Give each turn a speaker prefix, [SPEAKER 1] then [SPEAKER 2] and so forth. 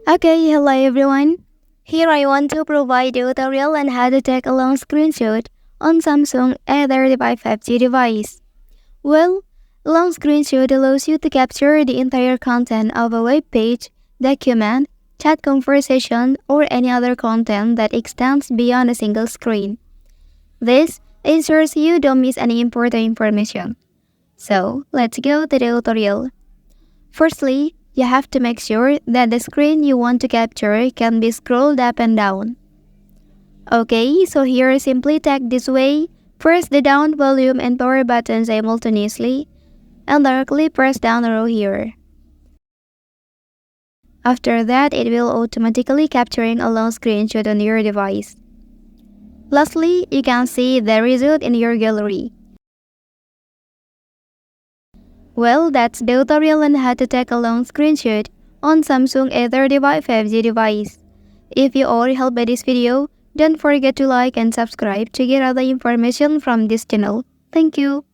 [SPEAKER 1] Okay, hello everyone. Here I want to provide a tutorial on how to take a long screenshot on Samsung A35 5G device. Well, long screenshot allows you to capture the entire content of a web page, document, chat conversation, or any other content that extends beyond a single screen. This ensures you don't miss any important information. So, let's go to the tutorial. Firstly, you have to make sure that the screen you want to capture can be scrolled up and down. Okay, so here simply tap this way, press the down volume and power buttons simultaneously, and directly press down arrow here. After that, it will automatically capturing a long screenshot on your device. Lastly, you can see the result in your gallery. Well, that's the tutorial on how to take a long screenshot on Samsung A35 5G device. If you are helped by this video, don't forget to like and subscribe to get other information from this channel. Thank you.